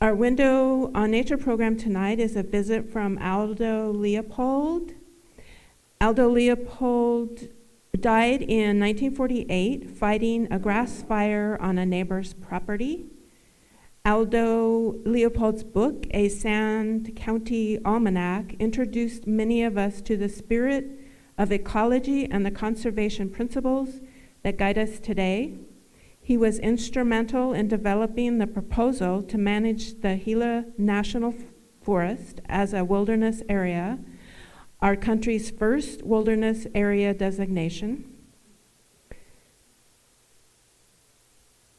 Our window on nature program tonight is a visit from Aldo Leopold. Aldo Leopold died in 1948 fighting a grass fire on a neighbor's property. Aldo Leopold's book, A Sand County Almanac, introduced many of us to the spirit of ecology and the conservation principles that guide us today. He was instrumental in developing the proposal to manage the Gila National Forest as a wilderness area, our country's first wilderness area designation.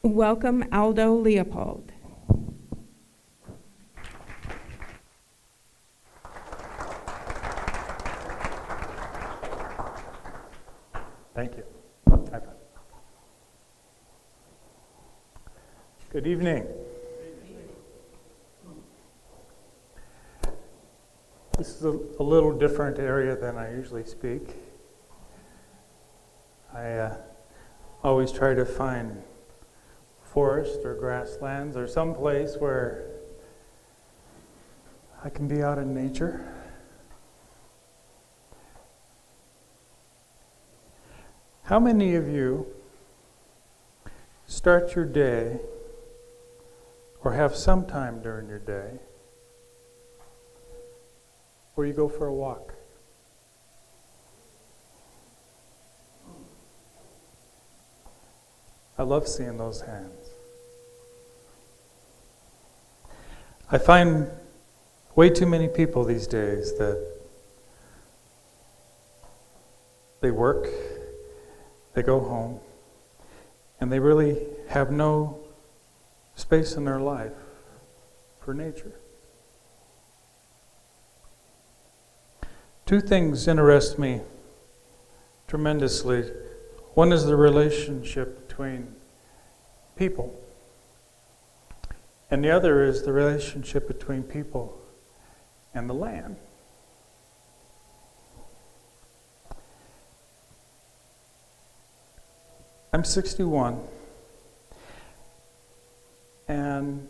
Welcome, Aldo Leopold. Thank you. High five. Good evening. This is a little different area than I usually speak. I always try to find forest or grasslands or some place where I can be out in nature. How many of you start your day or have some time during your day where you go for a walk? I love seeing those hands. I find way too many people these days that they work, they go home, and they really have no space in their life for nature. Two things interest me tremendously. One is the relationship between people, and the other is the relationship between people and the land. I'm 61, and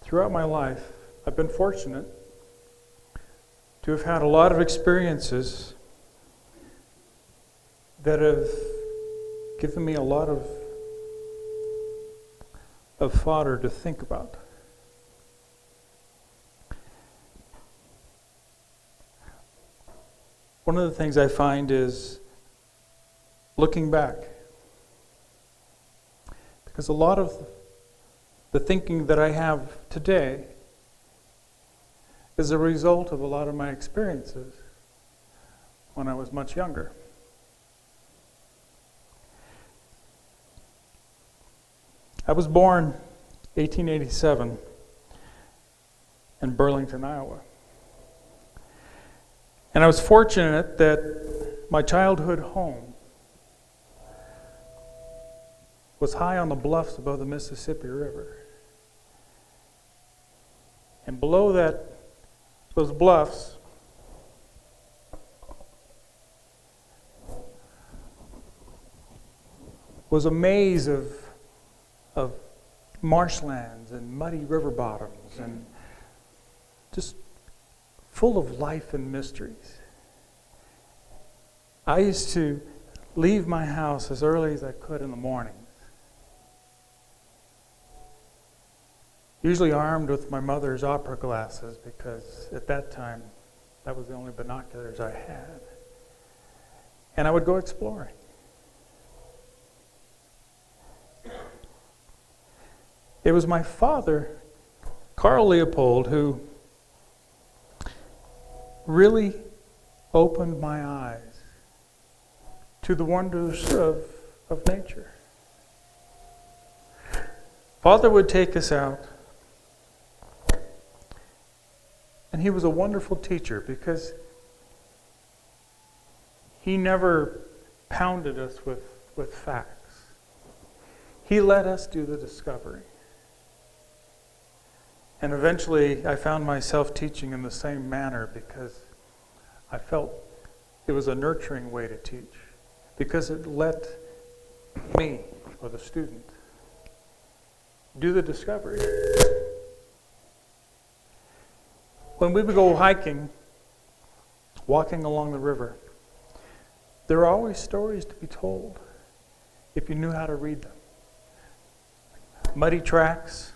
throughout my life, I've been fortunate to have had a lot of experiences that have given me a lot of fodder to think about. One of the things I find is looking back, because a lot of the thinking that I have today is a result of a lot of my experiences when I was much younger. I was born 1887 in Burlington, Iowa. And I was fortunate that my childhood home was high on the bluffs above the Mississippi River. And below those bluffs was a maze of marshlands and muddy river bottoms and just full of life and mysteries. I used to leave my house as early as I could in the morning, usually armed with my mother's opera glasses, because at that time that was the only binoculars I had. And I would go exploring. It was my father, Carl Leopold, who really opened my eyes to the wonders of nature. Father would take us out, and he was a wonderful teacher because he never pounded us with facts. He let us do the discovery. And eventually I found myself teaching in the same manner because I felt it was a nurturing way to teach, because it let me, or the student, do the discovery. When we would go hiking, walking along the river, there were always stories to be told if you knew how to read them. Muddy tracks,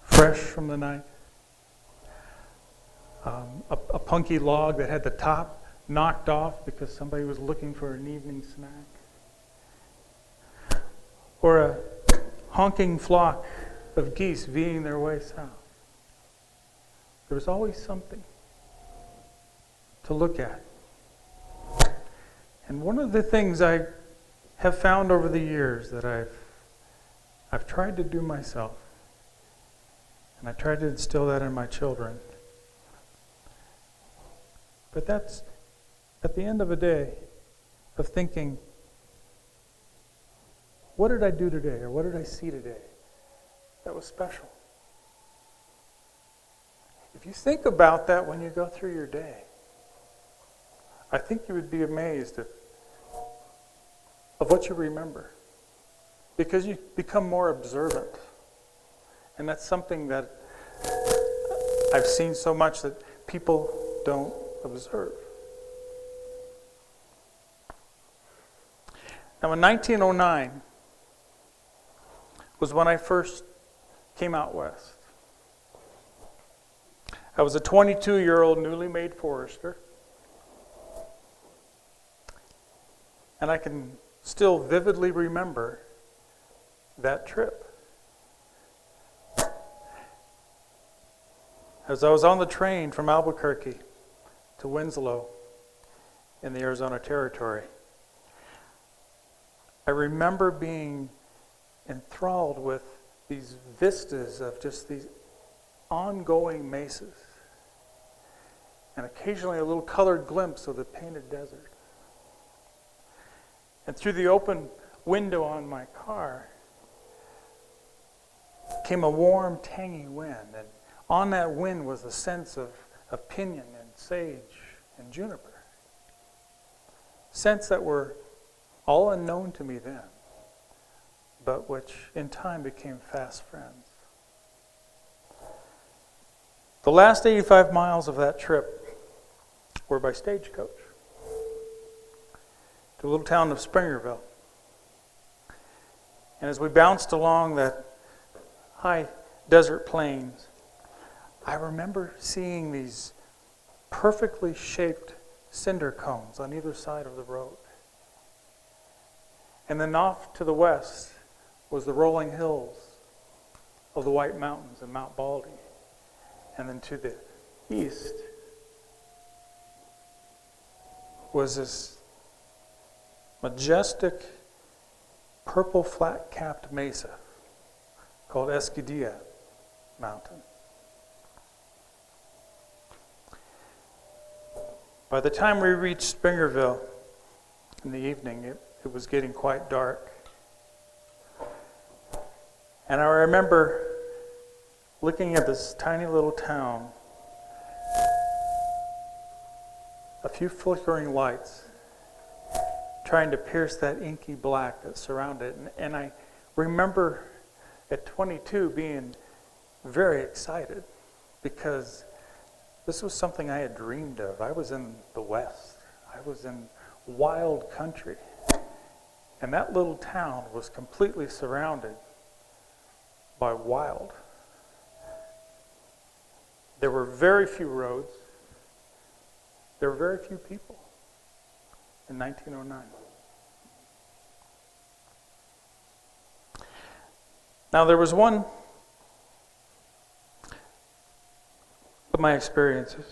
fresh from the night. A punky log that had the top knocked off because somebody was looking for an evening snack. Or a honking flock of geese veering their way south. There was always something to look at. And one of the things I have found over the years that I've tried to do myself, and I tried to instill that in my children, but that's at the end of a day of thinking, what did I do today, or what did I see today that was special? If you think about that when you go through your day, I think you would be amazed of what you remember, because you become more observant. And that's something that I've seen so much that people don't observe. Now in 1909 was when I first came out west. I was a 22-year-old newly made forester. And I can still vividly remember that trip. As I was on the train from Albuquerque to Winslow in the Arizona Territory, I remember being enthralled with these vistas of just these ongoing mesas, and occasionally a little colored glimpse of the painted desert. And through the open window on my car came a warm, tangy wind. And on that wind was a sense of pinyon and sage and juniper. Scents that were all unknown to me then, but which in time became fast friends. The last 85 miles of that trip were by stagecoach to the little town of Springerville. And as we bounced along that high desert plains, I remember seeing these perfectly shaped cinder cones on either side of the road. And then off to the west was the rolling hills of the White Mountains and Mount Baldy. And then to the east was this majestic purple flat-capped mesa called Escudilla Mountain. By the time we reached Springerville in the evening, it was getting quite dark. And I remember looking at this tiny little town, a few flickering lights, trying to pierce that inky black that surrounded it. And I remember at 22 being very excited because this was something I had dreamed of. I was in the West. I was in wild country. And that little town was completely surrounded by wild. There were very few roads. There were very few people in 1909. Now there was one of my experiences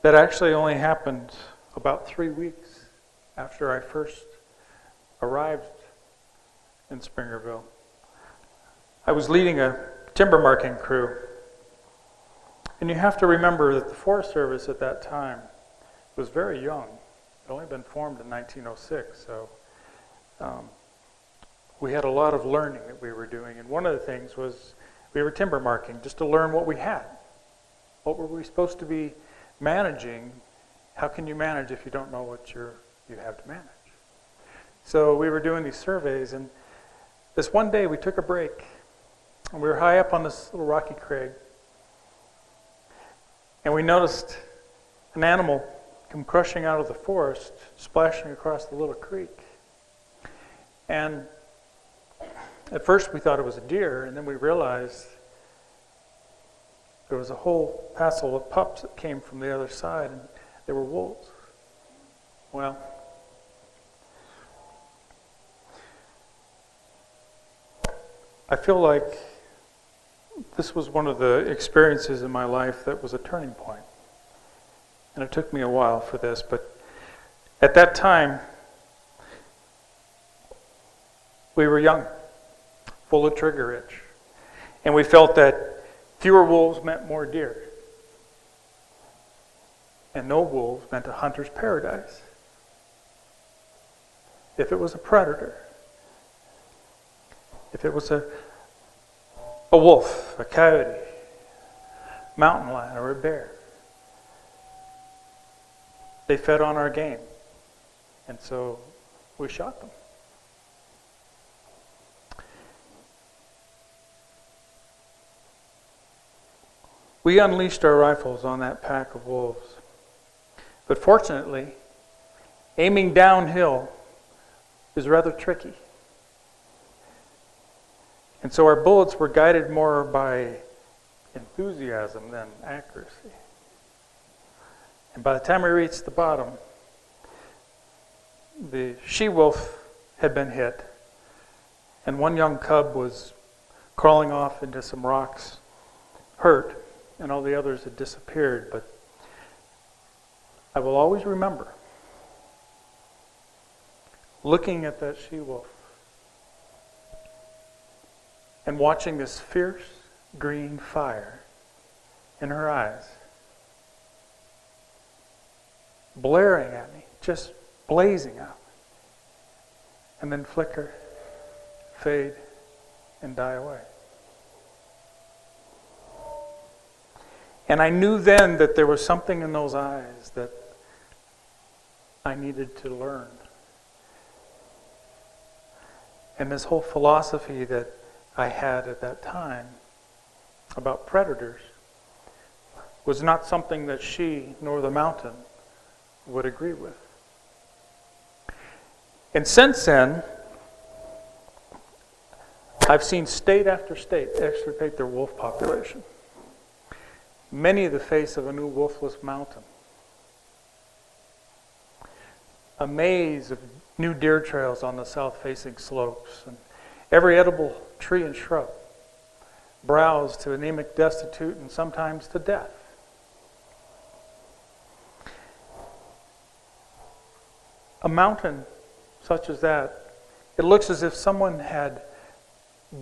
that actually only happened about 3 weeks after I first arrived in Springerville. I was leading a timber marking crew. And you have to remember that the Forest Service at that time was very young. It had only been formed in 1906, so we had a lot of learning that we were doing. And one of the things was we were timber marking just to learn what we had. What were we supposed to be managing? How can you manage if you don't know what you have to manage? So we were doing these surveys, and this one day we took a break, and we were high up on this little rocky crag, and we noticed an animal come crushing out of the forest, splashing across the little creek. And at first we thought it was a deer, and then we realized there was a whole passel of pups that came from the other side, and they were wolves. Well, I feel like this was one of the experiences in my life that was a turning point. And it took me a while for this, but at that time, we were young, full of trigger itch. And we felt that fewer wolves meant more deer. And no wolves meant a hunter's paradise. If it was a predator, if it was a wolf, a coyote, mountain lion, or a bear, they fed on our game. And so we shot them. We unleashed our rifles on that pack of wolves. But fortunately, aiming downhill is rather tricky. And so our bullets were guided more by enthusiasm than accuracy. And by the time we reached the bottom, the she-wolf had been hit, and one young cub was crawling off into some rocks, hurt, and all the others had disappeared. But I will always remember looking at that she-wolf and watching this fierce green fire in her eyes, blaring at me, just blazing up, and then flicker, fade, and die away. And I knew then that there was something in those eyes that I needed to learn. And this whole philosophy that I had at that time about predators was not something that she nor the mountain would agree with. And since then, I've seen state after state extirpate their wolf population. Many the face of a new wolfless mountain. A maze of new deer trails on the south-facing slopes, and every edible tree and shrub browsed to anemic destitute and sometimes to death. A mountain such as that, it looks as if someone had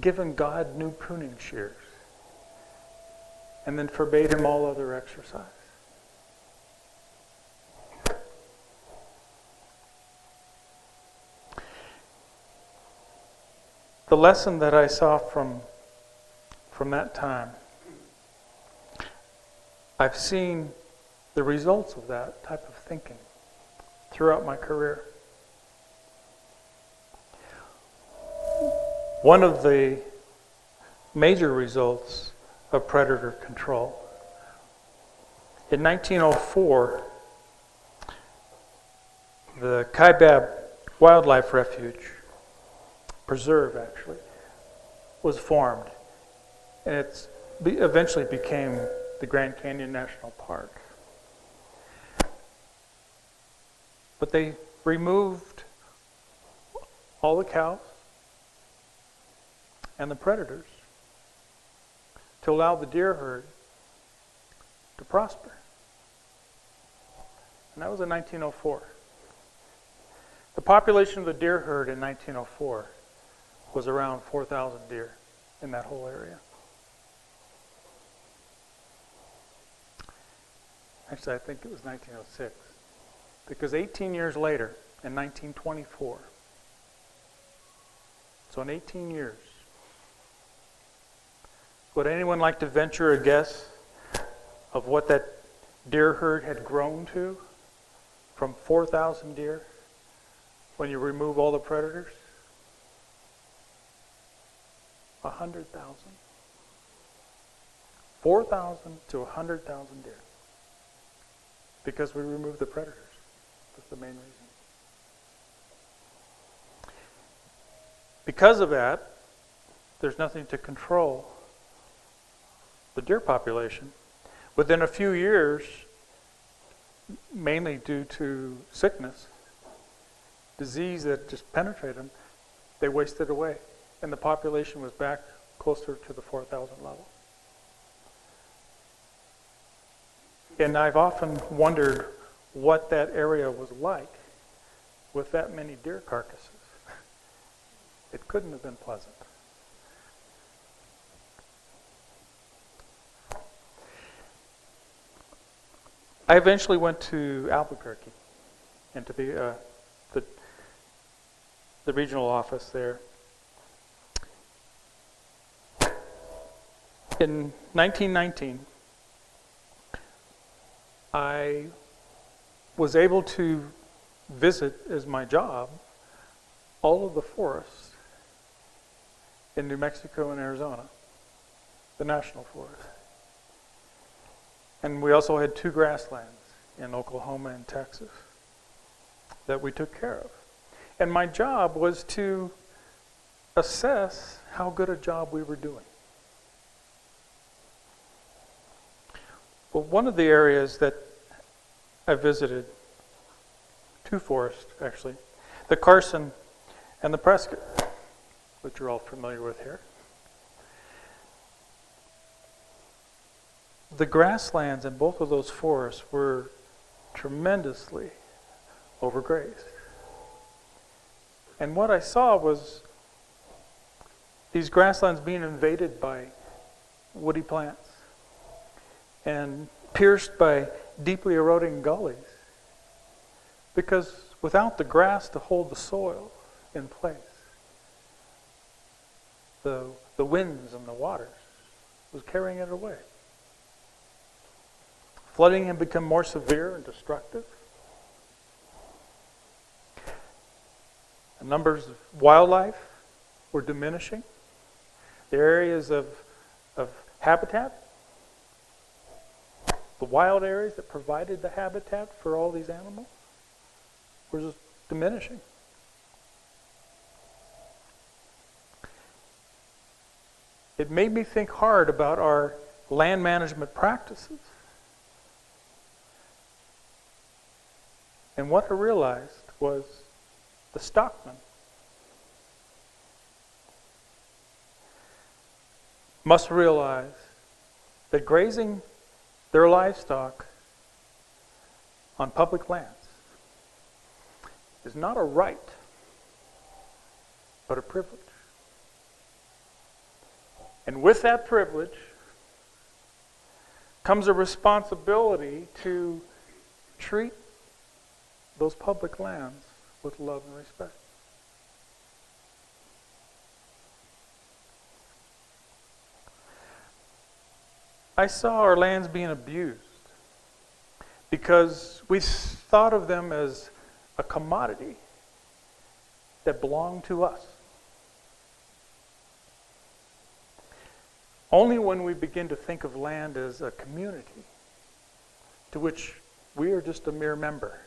given God new pruning shears and then forbade him all other exercise. The lesson that I saw from that time, I've seen the results of that type of thinking throughout my career. One of the major results of predator control. In 1904, the Kaibab Wildlife Refuge, preserve actually, was formed. And it eventually became the Grand Canyon National Park. But they removed all the cows and the predators to allow the deer herd to prosper. and that was in 1904. The population of the deer herd in 1904 was around 4,000 deer in that whole area. Actually, I think it was 1906, because 18 years later, in 1924, so in 18 years, would anyone like to venture a guess of what that deer herd had grown to from 4,000 deer when you remove all the predators? 100,000. 4,000 to 100,000 deer. Because we removed the predators. That's the main reason. Because of that, there's nothing to control the deer population. Within a few years, mainly due to sickness, disease that just penetrated them, they wasted away. And the population was back closer to the 4,000 level. And I've often wondered what that area was like with that many deer carcasses. It couldn't have been pleasant. I eventually went to Albuquerque and to the regional office there. In 1919, I was able to visit, as my job, all of the forests in New Mexico and Arizona, the national forest. And we also had 2 grasslands in Oklahoma and Texas that we took care of. And my job was to assess how good a job we were doing. Well, one of the areas that I visited, 2 forests actually, the Carson and the Prescott, which you're all familiar with here. The grasslands in both of those forests were tremendously overgrazed. And what I saw was these grasslands being invaded by woody plants and pierced by deeply eroding gullies. Because without the grass to hold the soil in place, the winds and the waters was carrying it away. Flooding had become more severe and destructive. The numbers of wildlife were diminishing. The areas of habitat, the wild areas that provided the habitat for all these animals, were just diminishing. It made me think hard about our land management practices. And what I realized was the stockmen must realize that grazing their livestock on public lands is not a right, but a privilege. And with that privilege comes a responsibility to treat those public lands with love and respect. I saw our lands being abused because we thought of them as a commodity that belonged to us. Only when we begin to think of land as a community to which we are just a mere member,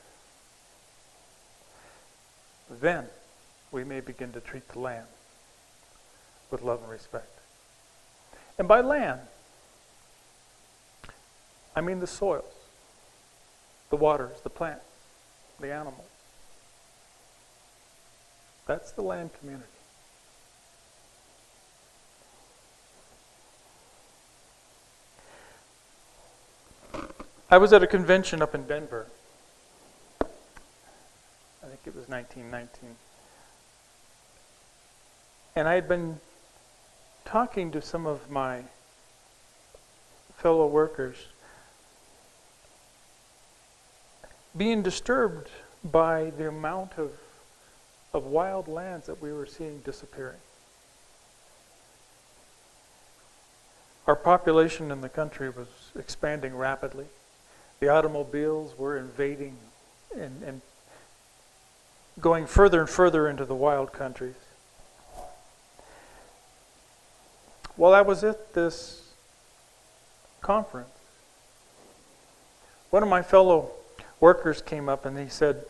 then we may begin to treat the land with love and respect. And by land, I mean the soils, the waters, the plants, the animals. That's the land community. I was at a convention up in Denver think it was 1919. And I had been talking to some of my fellow workers, being disturbed by the amount of wild lands that we were seeing disappearing. Our population in the country was expanding rapidly. The automobiles were invading and going further and further into the wild countries. While I was at this conference, one of my fellow workers came up and he said,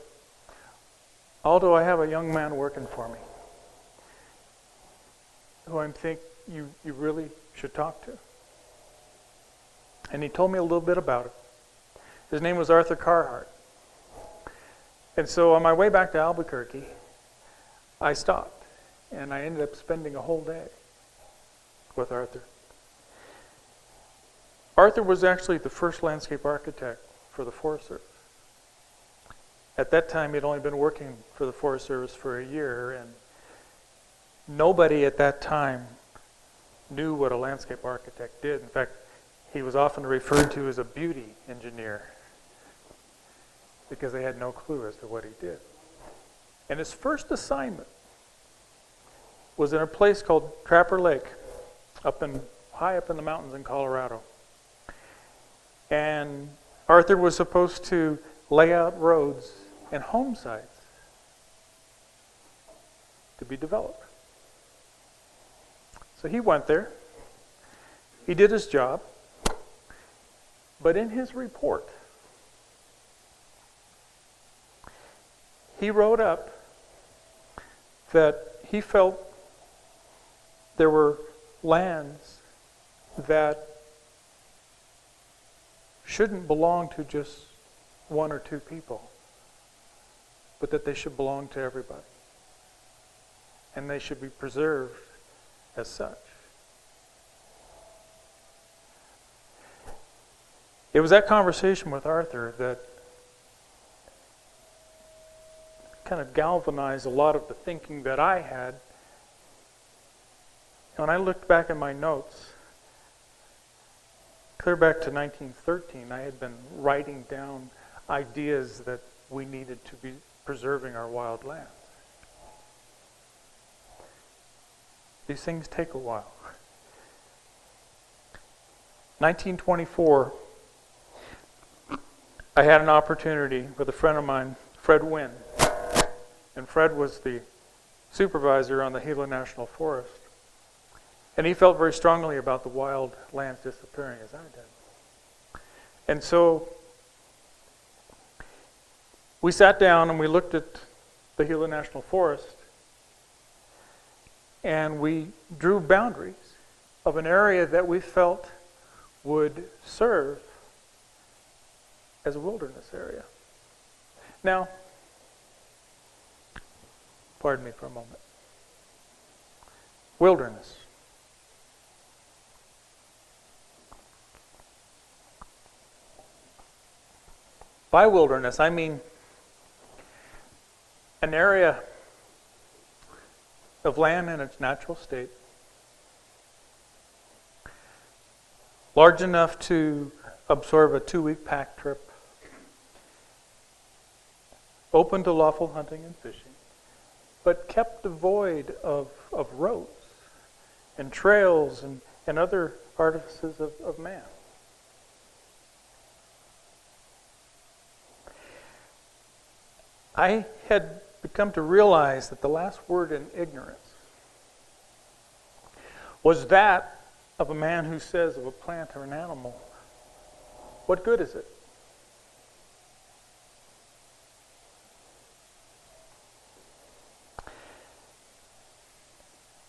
"Aldo, I have a young man working for me who I think you really should talk to." And he told me a little bit about it. His name was Arthur Carhart. And so on my way back to Albuquerque, I stopped and I ended up spending a whole day with Arthur. Arthur was actually the first landscape architect for the Forest Service. At that time, he'd only been working for the Forest Service for a year, and nobody at that time knew what a landscape architect did. In fact, he was often referred to as a beauty engineer because they had no clue as to what he did. And his first assignment was in a place called Trapper Lake, high up in the mountains in Colorado. And Arthur was supposed to lay out roads and home sites to be developed. So he went there. He did his job. But in his report, he wrote up that he felt there were lands that shouldn't belong to just one or two people, but that they should belong to everybody. And they should be preserved as such. It was that conversation with Arthur that kind of galvanized a lot of the thinking that I had. When I looked back in my notes, clear back to 1913, I had been writing down ideas that we needed to be preserving our wild lands. These things take a while. 1924, I had an opportunity with a friend of mine, Fred Wynn. And Fred was the supervisor on the Gila National Forest. And he felt very strongly about the wild lands disappearing as I did. And so we sat down and we looked at the Gila National Forest and we drew boundaries of an area that we felt would serve as a wilderness area. Now, pardon me for a moment. Wilderness. By wilderness, I mean an area of land in its natural state, large enough to absorb a 2-week pack trip, open to lawful hunting and fishing, but kept devoid of roads and trails and other artifices of man. I had become to realize that the last word in ignorance was that of a man who says of a plant or an animal, "What good is it?"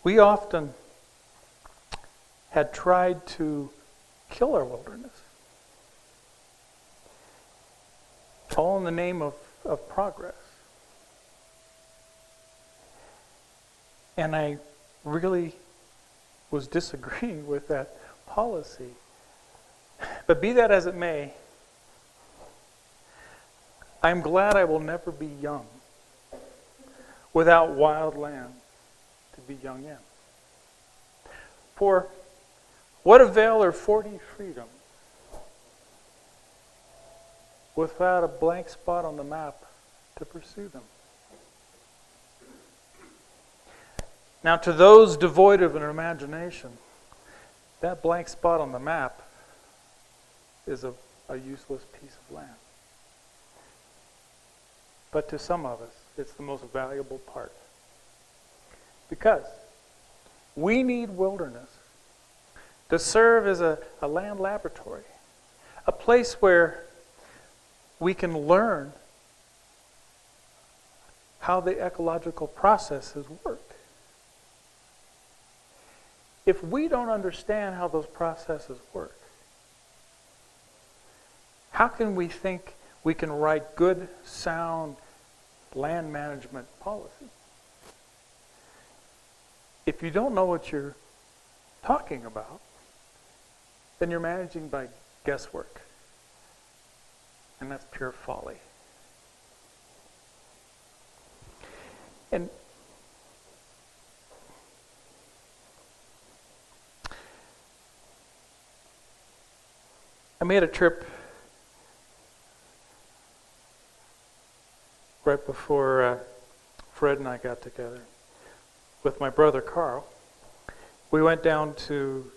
We often had tried to kill our wilderness, all in the name of progress. And I really was disagreeing with that policy. But be that as it may, I'm glad I will never be young without wild land to be young in. For what avail are 40 freedoms without a blank spot on the map to pursue them? Now, to those devoid of an imagination, that blank spot on the map is a useless piece of land. But to some of us, it's the most valuable part. Because we need wilderness to serve as a land laboratory, a place where we can learn how the ecological processes work. If we don't understand how those processes work, how can we think we can write good, sound land management policy? If you don't know what you're talking about, then you're managing by guesswork. And that's pure folly. And I made a trip right before Fred and I got together with my brother Carl. We went down to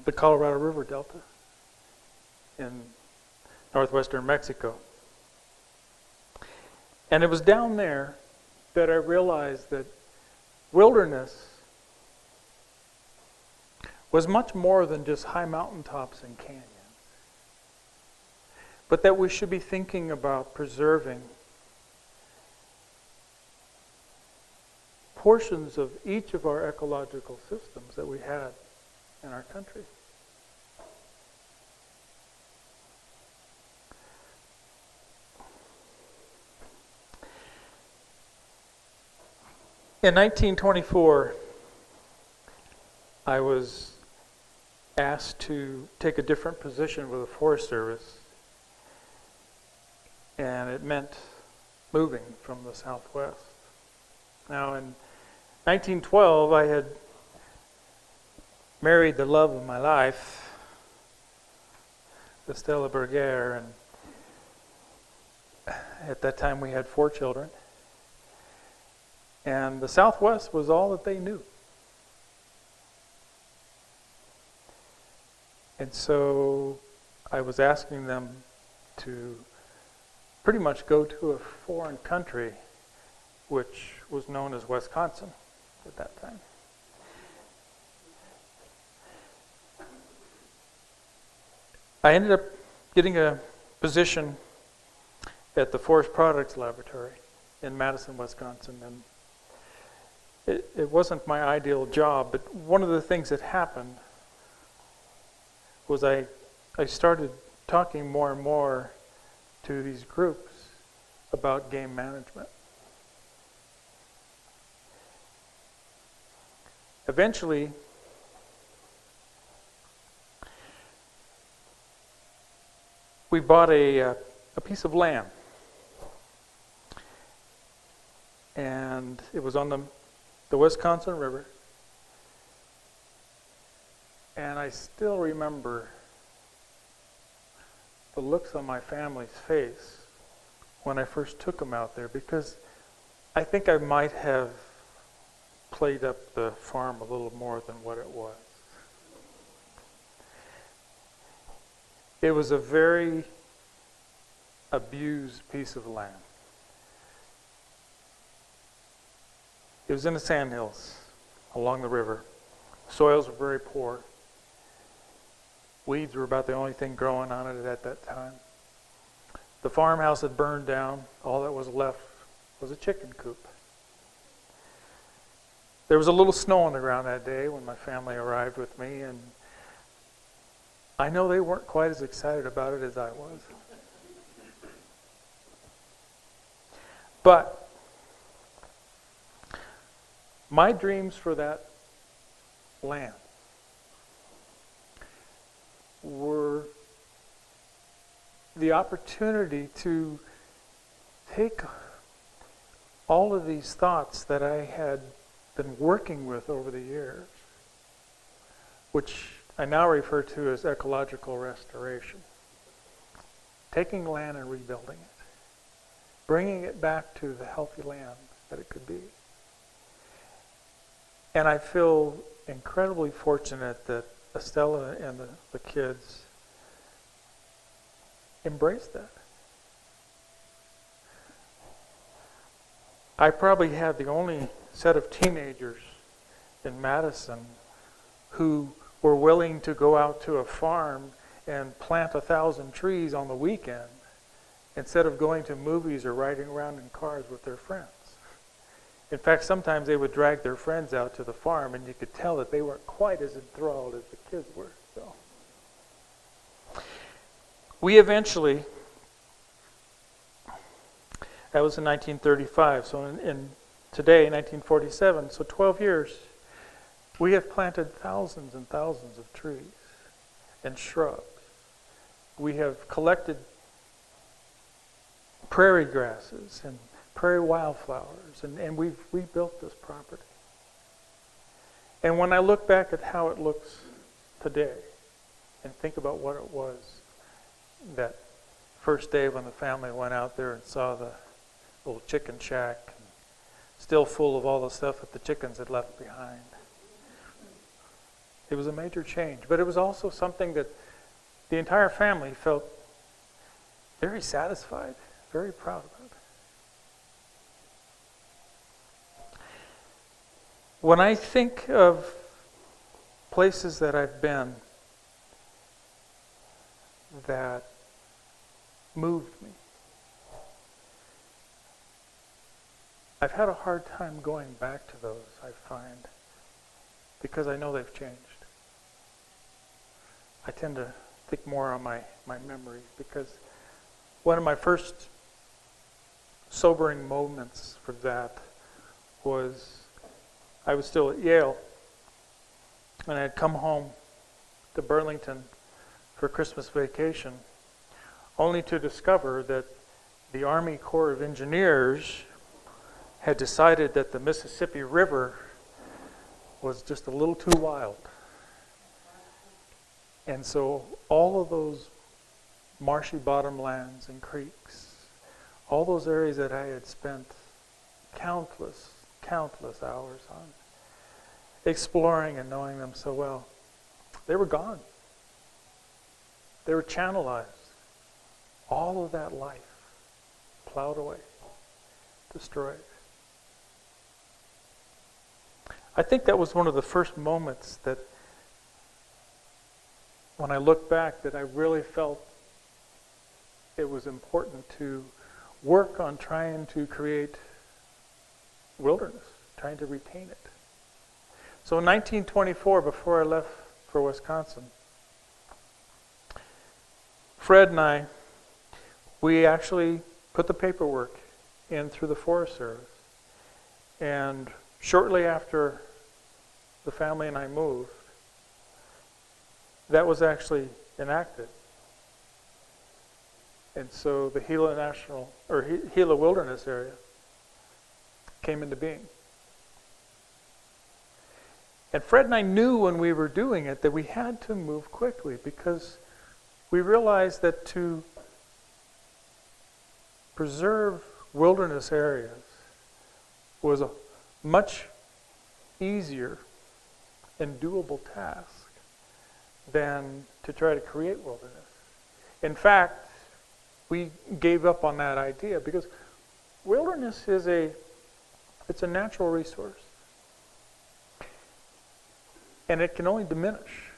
the Colorado River Delta in northwestern Mexico. And it was down there that I realized that wilderness was much more than just high mountaintops and canyons, but that we should be thinking about preserving portions of each of our ecological systems that we had in our country. In 1924, I was asked to take a different position with the Forest Service, and it meant moving from the Southwest. Now, in 1912, I had married the love of my life, Estella Berger, and at that time we had 4 children. And the Southwest was all that they knew. And so I was asking them to pretty much go to a foreign country, which was known as Wisconsin at that time. I ended up getting a position at the Forest Products Laboratory in Madison, Wisconsin, and it wasn't my ideal job, but one of the things that happened was I started talking more and more to these groups about game management. Eventually, we bought a piece of land, and it was on the Wisconsin River. And I still remember the looks on my family's face when I first took them out there, because I think I might have played up the farm a little more than what it was. It was a very abused piece of land. It was in the sandhills along the river. Soils were very poor. Weeds were about the only thing growing on it at that time. The farmhouse had burned down. All that was left was a chicken coop. There was a little snow on the ground that day when my family arrived with me, and I know they weren't quite as excited about it as I was. But my dreams for that land were the opportunity to take all of these thoughts that I had been working with over the years, which I now refer to as ecological restoration. Taking land and rebuilding it. Bringing it back to the healthy land that it could be. And I feel incredibly fortunate that Estella and the kids embraced that. I probably had the only set of teenagers in Madison who were willing to go out to a farm and plant 1,000 trees on the weekend instead of going to movies or riding around in cars with their friends. In fact, sometimes they would drag their friends out to the farm, and you could tell that they weren't quite as enthralled as the kids were. So, we eventually, that was in 1935, so in today, 1947, so 12 years, we have planted thousands and thousands of trees and shrubs. We have collected prairie grasses and prairie wildflowers, and we've rebuilt this property. And when I look back at how it looks today and think about what it was that first day when the family went out there and saw the little chicken shack, still full of all the stuff that the chickens had left behind. It was a major change, but it was also something that the entire family felt very satisfied, very proud about. When I think of places that I've been that moved me, I've had a hard time going back to those, I find, because I know they've changed. I tend to think more on my memories, because one of my first sobering moments for that was I was still at Yale, and I had come home to Burlington for Christmas vacation, only to discover that the Army Corps of Engineers had decided that the Mississippi River was just a little too wild. And so all of those marshy bottomlands and creeks, all those areas that I had spent countless hours on, exploring and knowing them so well, they were gone. They were channelized. All of that life plowed away, destroyed. I think that was one of the first moments that, when I look back, that I really felt it was important to work on trying to create wilderness, trying to retain it. So in 1924, before I left for Wisconsin, Fred and I, we actually put the paperwork in through the Forest Service. And shortly after the family and I moved, that was actually enacted. And so the Gila Wilderness Area came into being. And Fred and I knew when we were doing it that we had to move quickly, because we realized that to preserve wilderness areas was a much easier and doable task than to try to create wilderness. In fact, we gave up on that idea because wilderness is it's a natural resource. And it can only diminish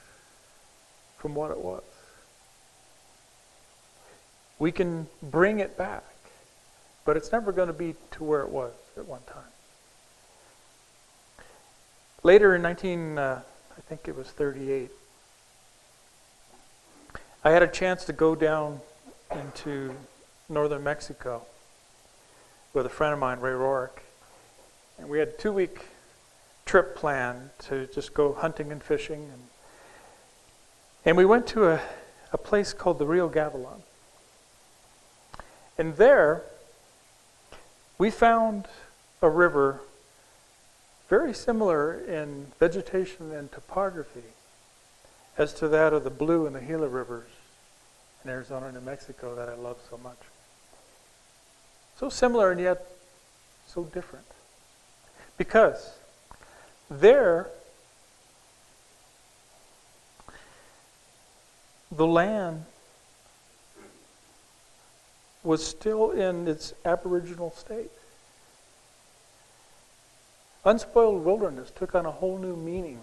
from what it was. We can bring it back, but it's never going to be to where it was at one time. Later in I think it was 38, I had a chance to go down into northern Mexico with a friend of mine, Ray Rorick. And we had a 2-week trip planned to just go hunting and fishing. And we went to a place called the Rio Gavilon. And there, we found a river very similar in vegetation and topography as to that of the Blue and the Gila rivers in Arizona and New Mexico that I love so much. So similar and yet so different. Because there, the land was still in its aboriginal state. Unspoiled wilderness took on a whole new meaning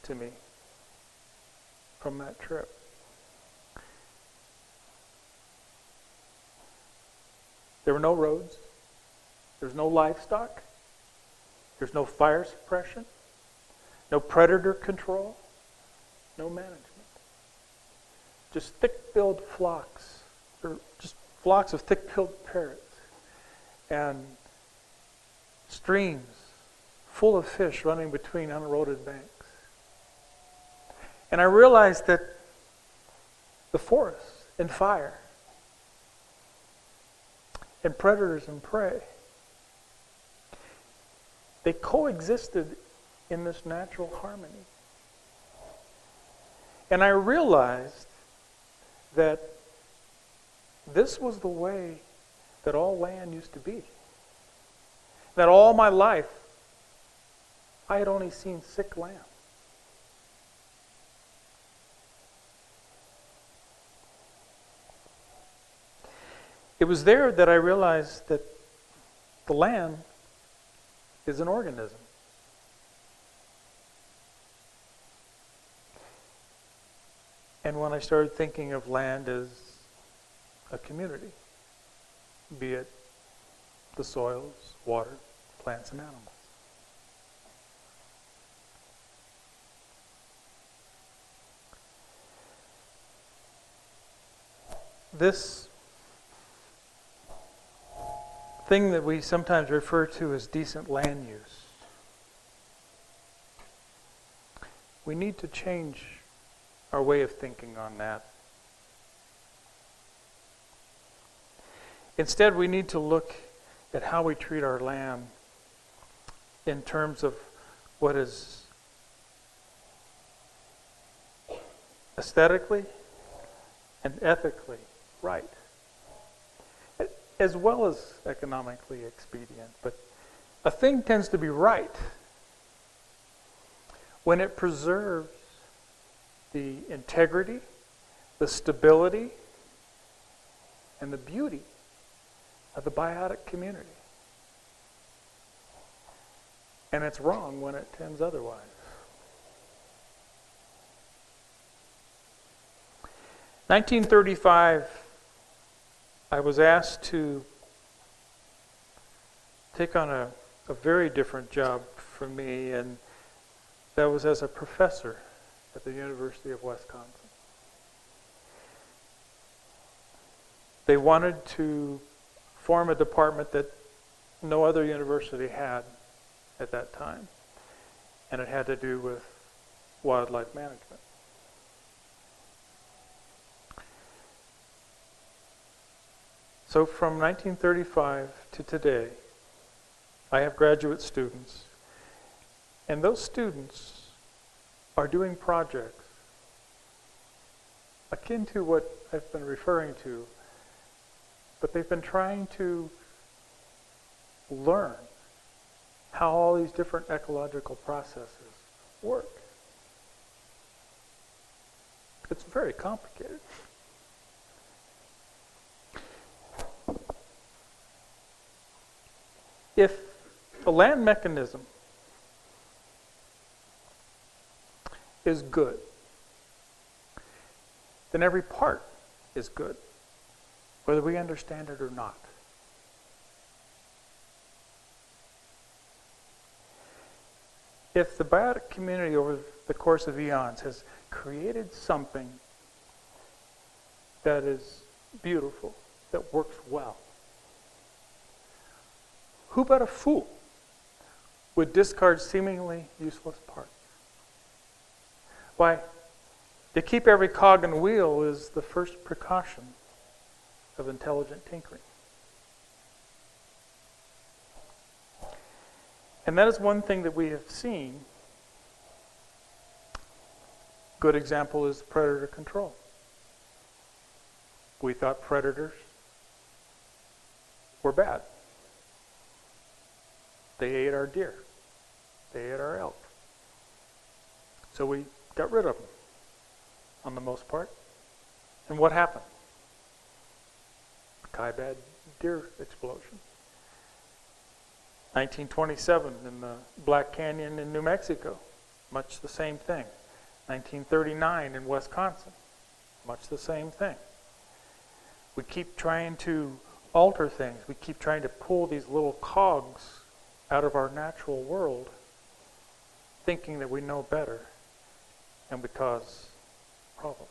to me from that trip. There were no roads. There's no livestock. There's no fire suppression. No predator control. No management. Just thick-billed flocks. Or just flocks of thick-billed parrots. And streams full of fish running between uneroded banks. And I realized that the forest and fire and predators and prey, they coexisted in this natural harmony. And I realized that this was the way that all land used to be. That all my life, I had only seen sick land. It was there that I realized that the land is an organism. And when I started thinking of land as a community, be it the soils, water, plants, and animals. This thing that we sometimes refer to as decent land use, we need to change our way of thinking on that. Instead, we need to look at how we treat our land in terms of what is aesthetically and ethically right, as well as economically expedient. But a thing tends to be right when it preserves the integrity, the stability, and the beauty of the biotic community. And it's wrong when it tends otherwise. In 1935, I was asked to take on a very different job for me, and that was as a professor at the University of Wisconsin. They wanted to form a department that no other university had at that time, and it had to do with wildlife management. So from 1935 to today, I have graduate students, and those students are doing projects akin to what I've been referring to, but they've been trying to learn how all these different ecological processes work. It's very complicated. If a land mechanism is good, then every part is good, whether we understand it or not. If the biotic community over the course of eons has created something that is beautiful, that works well, who but a fool would discard seemingly useless parts? Why, to keep every cog in the wheel is the first precaution of intelligent tinkering. And that is one thing that we have seen. Good example is predator control. We thought predators were bad. They ate our deer. They ate our elk. So we got rid of them, on the most part. And what happened? Kaibad deer explosion. 1927 in the Black Canyon in New Mexico, much the same thing. 1939 in Wisconsin, much the same thing. We keep trying to alter things. We keep trying to pull these little cogs out of our natural world, thinking that we know better, and we cause problems.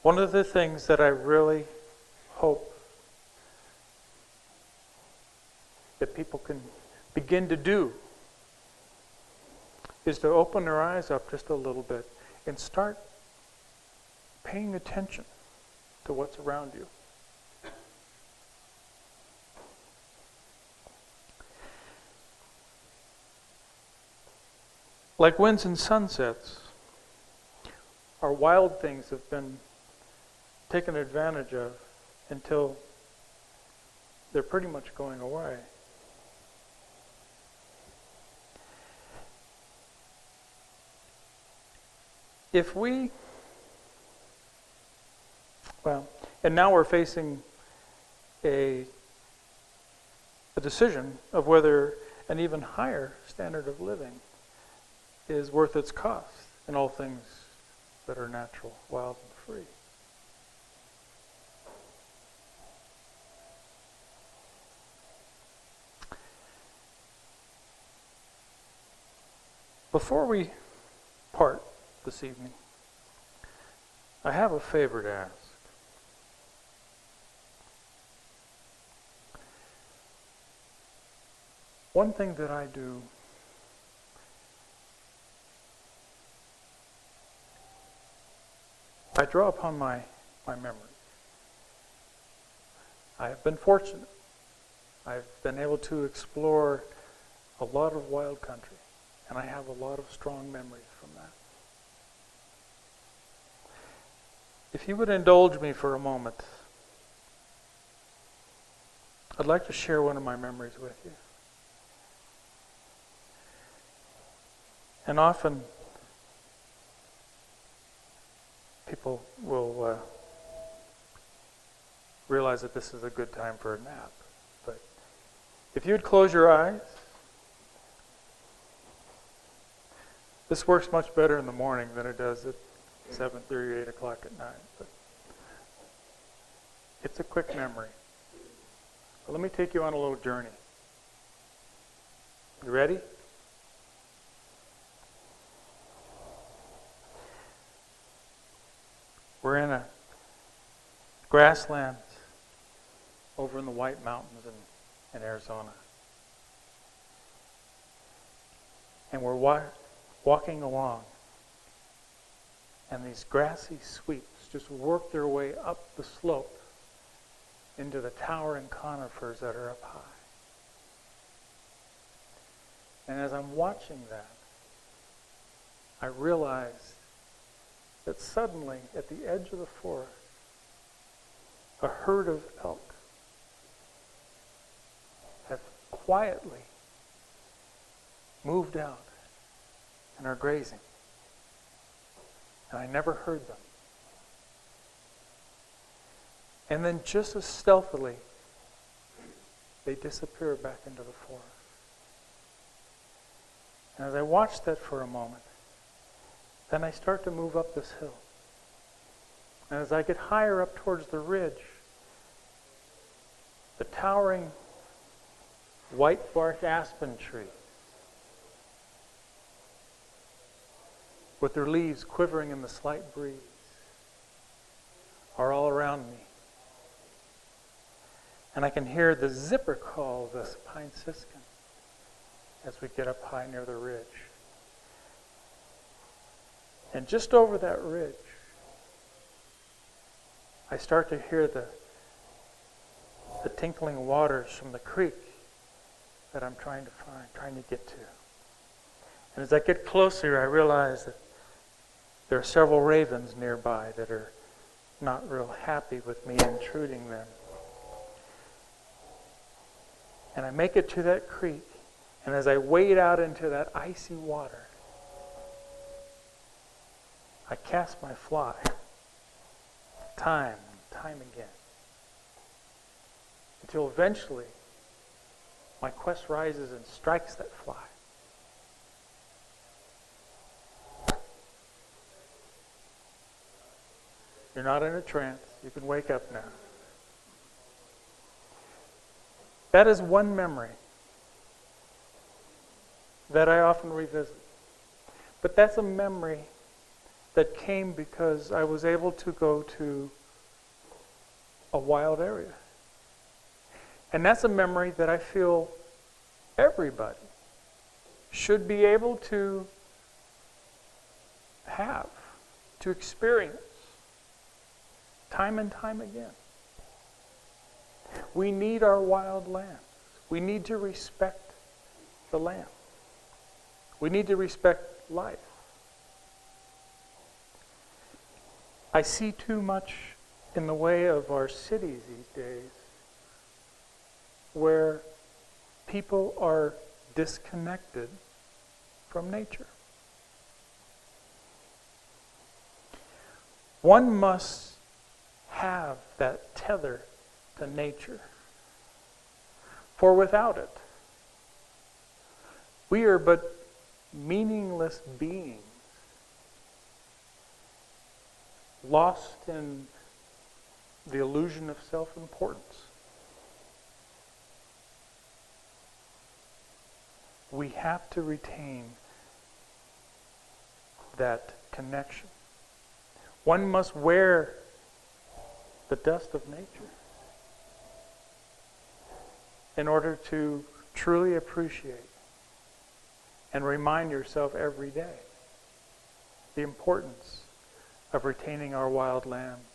One of the things that I really hope that people can begin to do is to open their eyes up just a little bit and start paying attention to what's around you. Like winds and sunsets, our wild things have been taken advantage of until they're pretty much going away. If we, and now we're facing a decision of whether an even higher standard of living is worth its cost in all things that are natural, wild, and free. Before we part this evening, I have a favor to ask. One thing that I do I draw upon my memory. I have been fortunate. I've been able to explore a lot of wild country, and I have a lot of strong memories from that. If you would indulge me for a moment, I'd like to share one of my memories with you. And often people will realize that this is a good time for a nap. But if you'd close your eyes, this works much better in the morning than it does at 7:30, 8 o'clock at night. But it's a quick memory. But let me take you on a little journey. You ready? We're in a grassland over in the White Mountains in Arizona. And we're walking along, and these grassy sweeps just work their way up the slope into the towering conifers that are up high. And as I'm watching that, I realize that suddenly, at the edge of the forest, a herd of elk have quietly moved out and are grazing. And I never heard them. And then just as stealthily, they disappear back into the forest. And as I watch that for a moment, then I start to move up this hill. And as I get higher up towards the ridge, the towering white-barked aspen trees, with their leaves quivering in the slight breeze, are all around me. And I can hear the zipper call of this pine siskin as we get up high near the ridge. And just over that ridge, I start to hear the the tinkling waters from the creek that I'm trying to find, trying to get to. And as I get closer, I realize that there are several ravens nearby that are not real happy with me intruding them. And I make it to that creek, and as I wade out into that icy water, I cast my fly time and time again, until eventually my quest rises and strikes that fly. You're not in a trance. You can wake up now. That is one memory that I often revisit. But that's a memory that came because I was able to go to a wild area. And that's a memory that I feel everybody should be able to have, to experience, time and time again. We need our wild lands. We need to respect the land. We need to respect life. I see too much in the way of our cities these days where people are disconnected from nature. One must have that tether to nature. For without it, we are but meaningless beings, lost in the illusion of self-importance. We have to retain that connection. One must wear the dust of nature in order to truly appreciate and remind yourself every day the importance of retaining our wild lands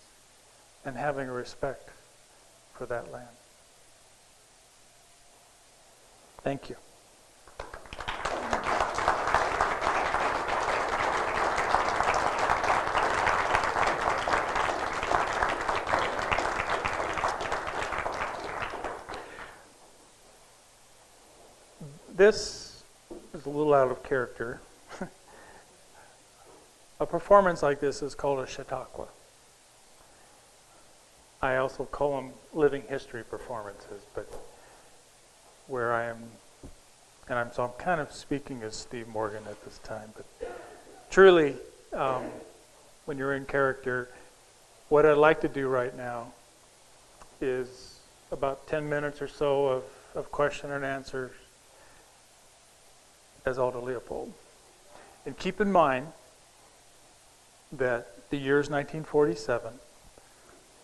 and having a respect for that land. Thank you. This is a little out of character. A performance like this is called a Chautauqua. I also call them living history performances, but where I am, so I'm kind of speaking as Steve Morgan at this time, but truly, when you're in character, what I'd like to do right now is about 10 minutes or so of question and answer as Aldo Leopold. And keep in mind that the year is 1947.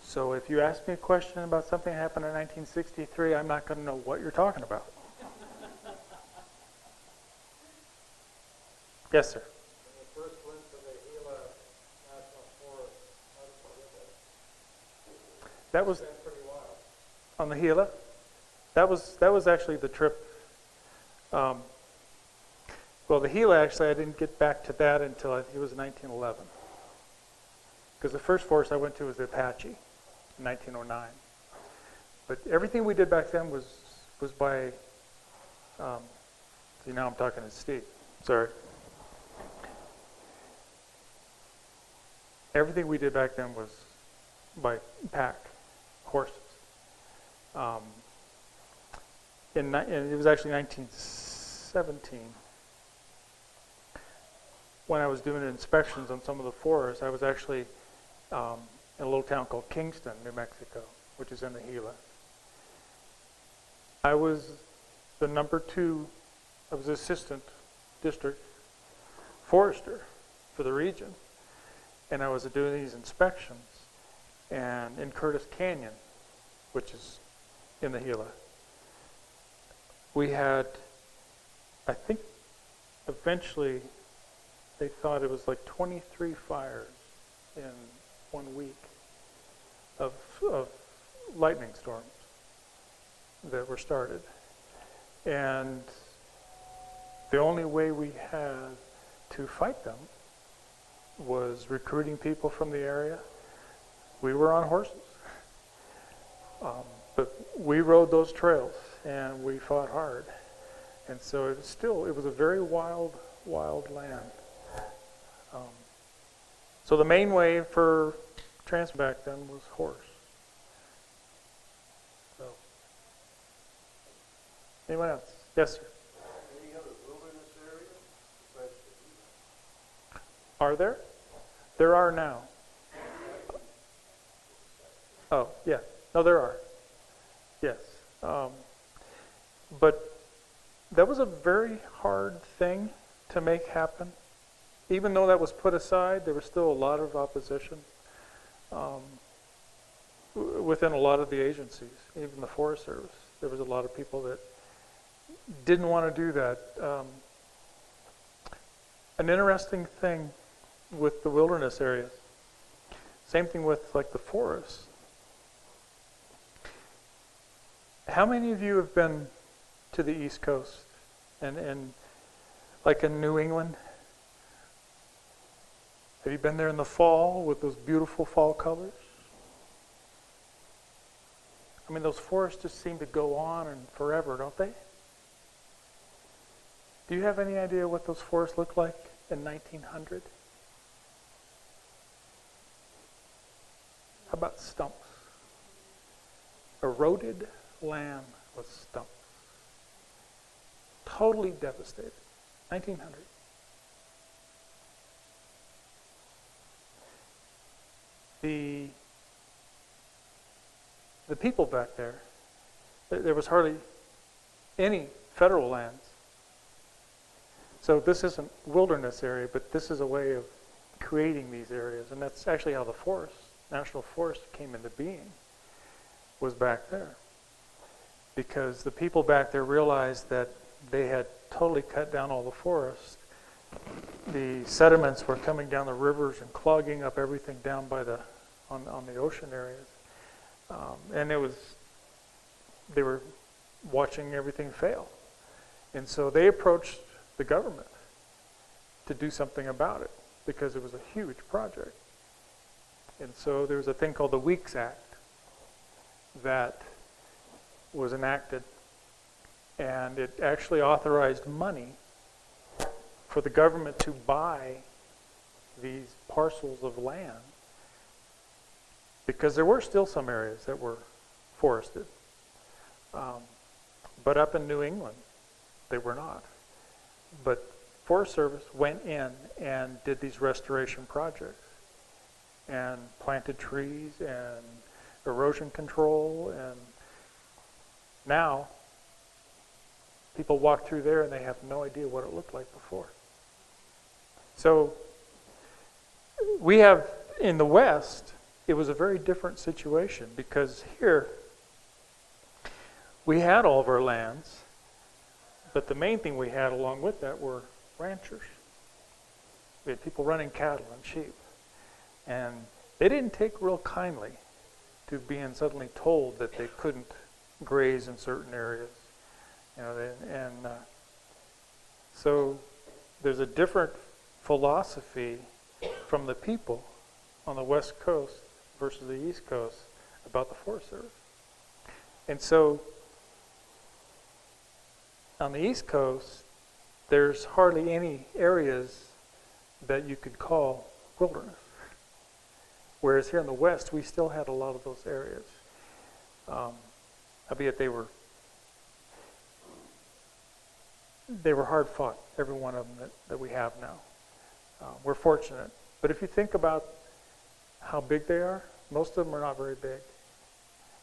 So if you ask me a question about something that happened in 1963, I'm not going to know what you're talking about. Yes, sir. When you first went to the Gila National Forest, how did you get there? That was It's been pretty wild. on the Gila. That was actually the trip. Well, the Gila, actually, I didn't get back to that until I think it was 1911. Because the first forest I went to was the Apache in 1909. But everything we did back then was by, see, now I'm talking to Steve. Sorry. Everything we did back then was by pack, horses. And it was actually 1917. When I was doing inspections on some of the forests, I was actually in a little town called Kingston, New Mexico, which is in the Gila. I was the I was assistant district forester for the region, and I was doing these inspections, and in Curtis Canyon, which is in the Gila, we had, I think, eventually, they thought it was like 23 fires in 1 week of lightning storms. that were started. And the only way we had to fight them was recruiting people from the area. We were on horses. But we rode those trails and we fought hard. And so it was a very wild, wild land. So the main way for transport back then was horse. So, anyone else? Yes, sir. Any other wilderness areas besides the Gila? Are there? There are now. Oh, yeah. No, there are. Yes. But that was a very hard thing to make happen. Even though that was put aside, there was still a lot of opposition within a lot of the agencies, even the Forest Service. There was a lot of people that didn't want to do that. An interesting thing with the wilderness areas, same thing with like the forests. How many of you have been to the East Coast and like in New England? Have you been there in the fall with those beautiful fall colors? I mean, those forests just seem to go on and forever, don't they? Do you have any idea what those forests looked like in 1900? How about stumps? Eroded land with stumps. Totally devastated. 1900. The people back there was hardly any federal lands. So this isn't wilderness area, but this is a way of creating these areas. And that's actually how the forest, national forest, came into being, was back there. Because the people back there realized that they had totally cut down all the forest. The sediments were coming down the rivers and clogging up everything down by on the ocean areas. And they were watching everything fail. And so they approached the government to do something about it because it was a huge project. And so there was a thing called the Weeks Act that was enacted, and it actually authorized money for the government to buy these parcels of land, because there were still some areas that were forested. But up in New England, they were not. But Forest Service went in and did these restoration projects and planted trees and erosion control, and now people walk through there and they have no idea what it looked like before. So we have, in the West, it was a very different situation, because here we had all of our lands, but the main thing we had along with that were ranchers. We had people running cattle and sheep, and they didn't take real kindly to being suddenly told that they couldn't graze in certain areas. So there's a different philosophy from the people on the West Coast versus the East Coast about the Forest Service. And so on the East Coast, there's hardly any areas that you could call wilderness. Whereas here in the West, we still had a lot of those areas. Albeit they were hard fought, every one of them that we have now. We're fortunate. But if you think about how big they are, most of them are not very big.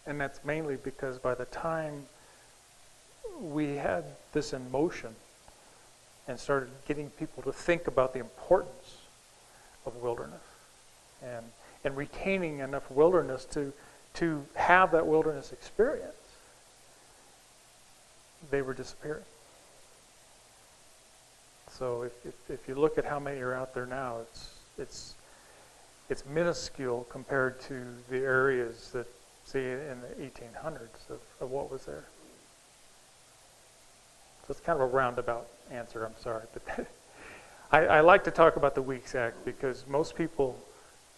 And that's mainly because by the time we had this in motion and started getting people to think about the importance of wilderness and retaining enough wilderness to have that wilderness experience, they were disappearing. So if you look at how many are out there now, it's minuscule compared to the areas that, say, in the 1800s of what was there. It's kind of a roundabout answer, I'm sorry. But I like to talk about the Weeks Act because most people,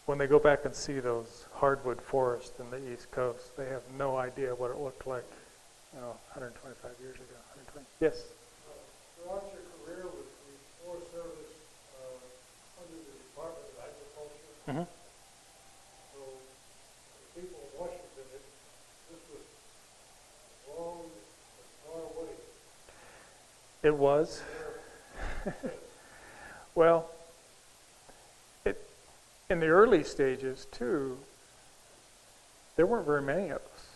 when they go back and see those hardwood forests in the East Coast, they have no idea what it looked like, 125 years ago. 120. Yes? Throughout your career with the Forest Service under the Department of Agriculture, Mm-hmm. so the people in Washington, this was long, far away. It was. Well, in the early stages, too, there weren't very many of us.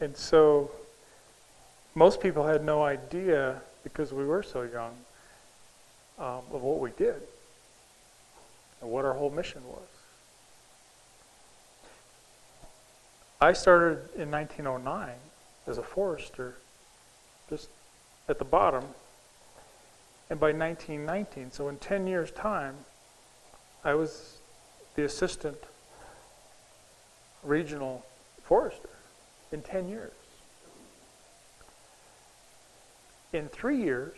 And so most people had no idea, because we were so young, of what we did and what our whole mission was. I started in 1909 as a forester, just at the bottom, and by 1919, so in 10 years' time, I was the assistant regional forester in 10 years. In 3 years,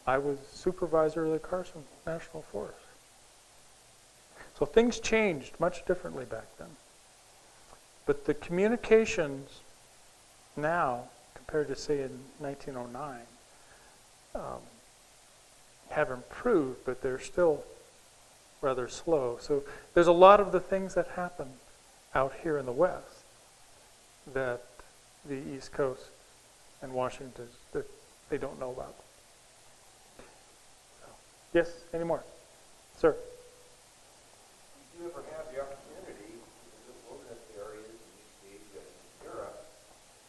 I was supervisor of the Carson National Forest. So things changed much differently back then. But the communications now, compared to, say, in 1909, have improved, but they're still rather slow. So there's a lot of the things that happen out here in the West that the East Coast and Washington, that they don't know about. So, yes, any more? Sir? Did you ever have the opportunity to visit wilderness areas in East Asia and Europe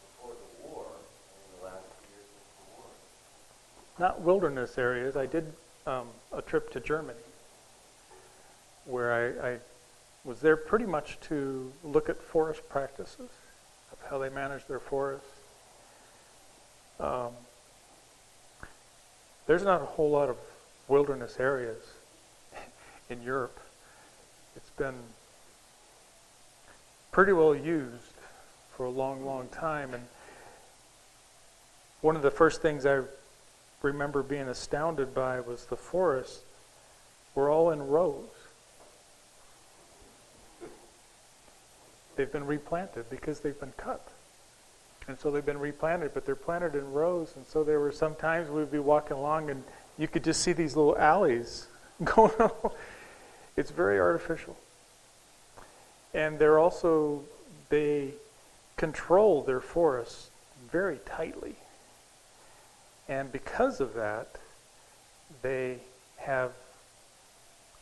before the war and in the last years of the war? Not wilderness areas. I did a trip to Germany where I was there pretty much to look at forest practices, of how they manage their forests. There's not a whole lot of wilderness areas in Europe. It's been pretty well used for a long, long time. And one of the first things I remember being astounded by was the forests were all in rows. They've been replanted because they've been cut. And so they've been replanted, but they're planted in rows. And so there were some times we'd be walking along and you could just see these little alleys going on. It's very artificial. And they control their forests very tightly. And because of that, they have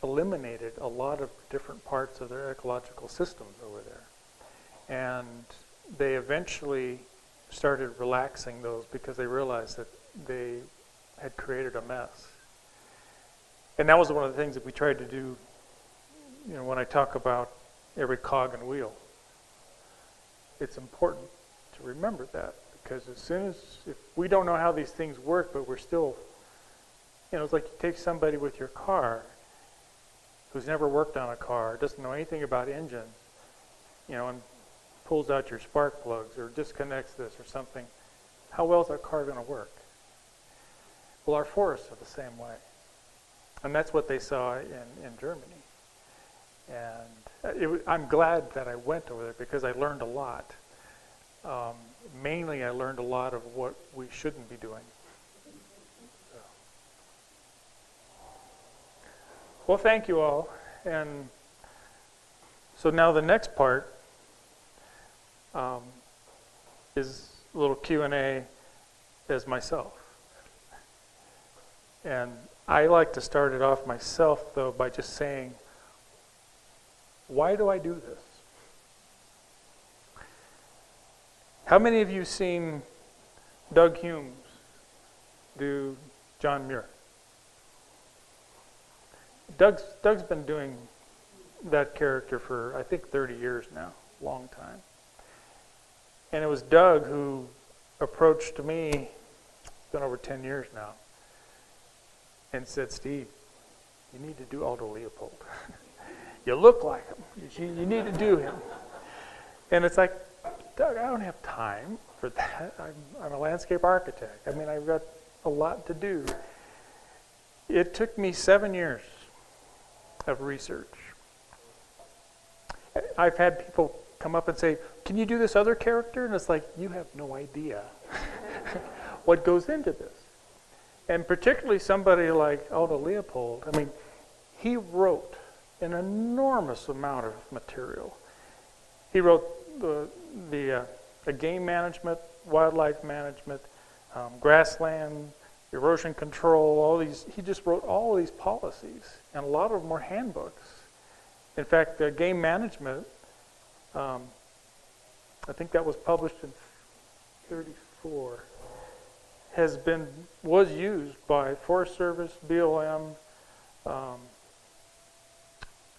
eliminated a lot of different parts of their ecological systems over there. And they eventually started relaxing those because they realized that they had created a mess. And that was one of the things that we tried to do, when I talk about every cog and wheel. It's important to remember that, because if we don't know how these things work, but we're still, it's like you take somebody with your car who's never worked on a car, doesn't know anything about engines, and pulls out your spark plugs or disconnects this or something. How well is that car going to work? Well, our forests are the same way. And that's what they saw in Germany. And I'm glad that I went over there because I learned a lot. Mainly I learned a lot of what we shouldn't be doing. Well, thank you all. And so now the next part is a little Q&A as myself. And I like to start it off myself, though, by just saying, why do I do this? How many of you seen Doug Humes do John Muir? Doug's been doing that character for, I think, 30 years now, long time. And it was Doug who approached me, it's been over 10 years now, and said, Steve, you need to do Aldo Leopold. You look like him. You need to do him. And it's like, Doug, I don't have time for that. I'm a landscape architect. I mean, I've got a lot to do. It took me 7 years of research. I've had people come up and say, can you do this other character? And it's like, you have no idea what goes into this. And particularly somebody like Aldo Leopold, I mean, he wrote an enormous amount of material. He wrote the game management, wildlife management, grassland, erosion control, all these. He just wrote all of these policies, and a lot of them were handbooks. In fact, game management, I think that was published in 34, was used by Forest Service, BLM,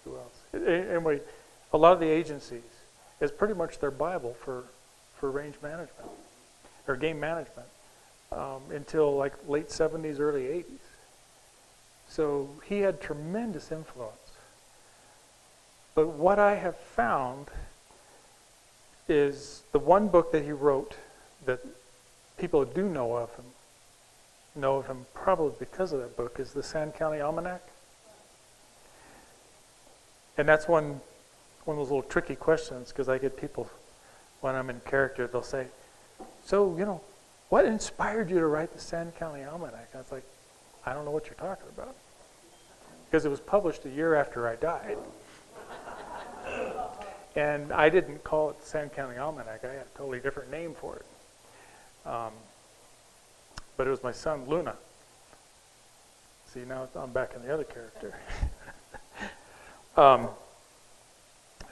who else? Anyway, a lot of the agencies is pretty much their Bible for range management or game management until like late 70s, early 80s. So he had tremendous influence. But what I have found is the one book that he wrote that people who do know of him probably because of that book is the Sand County Almanac. And that's one of those little tricky questions, because I get people, when I'm in character, they'll say, so, what inspired you to write the Sand County Almanac? I was like, I don't know what you're talking about. Because it was published a year after I died. And I didn't call it the Sand County Almanac. I had a totally different name for it. But it was my son, Luna. See, now I'm back in the other character.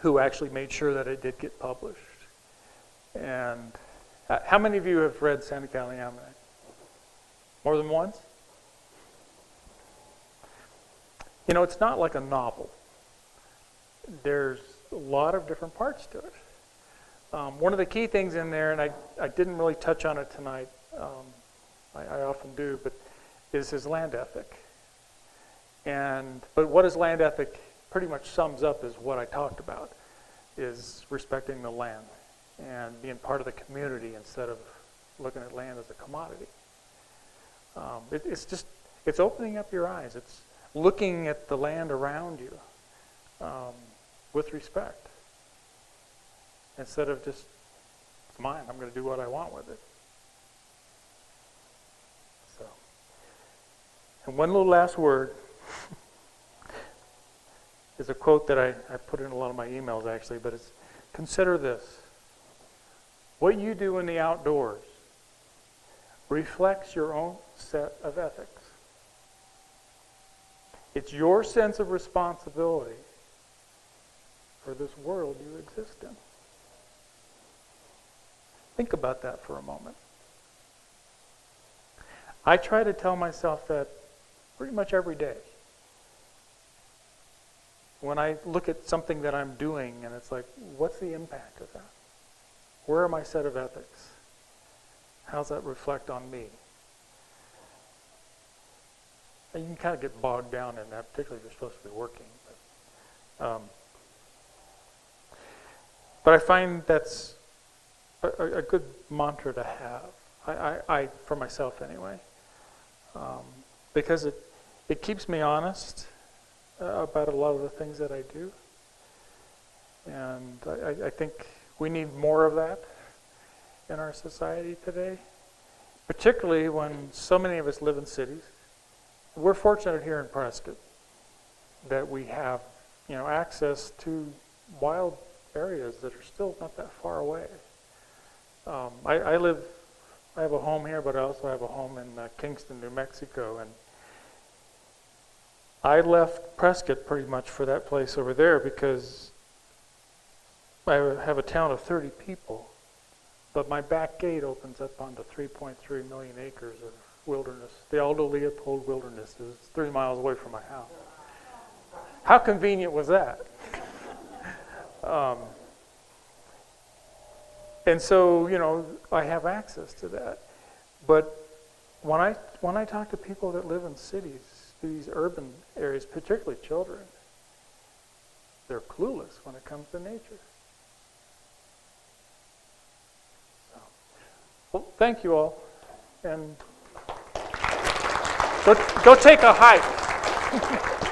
Who actually made sure that it did get published. And how many of you have read Sand County Almanac? More than once? It's not like a novel. There's a lot of different parts to it. One of the key things in there, and I didn't really touch on it tonight, I often do, but is his land ethic. But what his land ethic pretty much sums up is what I talked about, is respecting the land and being part of the community instead of looking at land as a commodity. It's opening up your eyes. It's looking at the land around you with respect. Instead of just, it's mine, I'm going to do what I want with it. So, and one little last word is a quote that I put in a lot of my emails actually, but it's, consider this. What you do in the outdoors reflects your own set of ethics. It's your sense of responsibility for this world you exist in. Think about that for a moment. I try to tell myself that pretty much every day. When I look at something that I'm doing and it's like, what's the impact of that? Where are my set of ethics? How does that reflect on me? And you can kind of get bogged down in that, particularly if you're supposed to be working. But I find that's a good mantra to have. I for myself anyway, because it keeps me honest about a lot of the things that I do, and I think we need more of that in our society today, particularly when so many of us live in cities. We're fortunate here in Prescott that we have, access to wild areas that are still not that far away. I have a home here, but I also have a home in Kingston, New Mexico, and I left Prescott pretty much for that place over there because I have a town of 30 people, but my back gate opens up onto 3.3 million acres of wilderness. The Aldo Leopold Wilderness is 3 miles away from my house. How convenient was that? And so, I have access to that. But when I talk to people that live in cities, these urban areas, particularly children, they're clueless when it comes to nature. Well, thank you all. And go take a hike.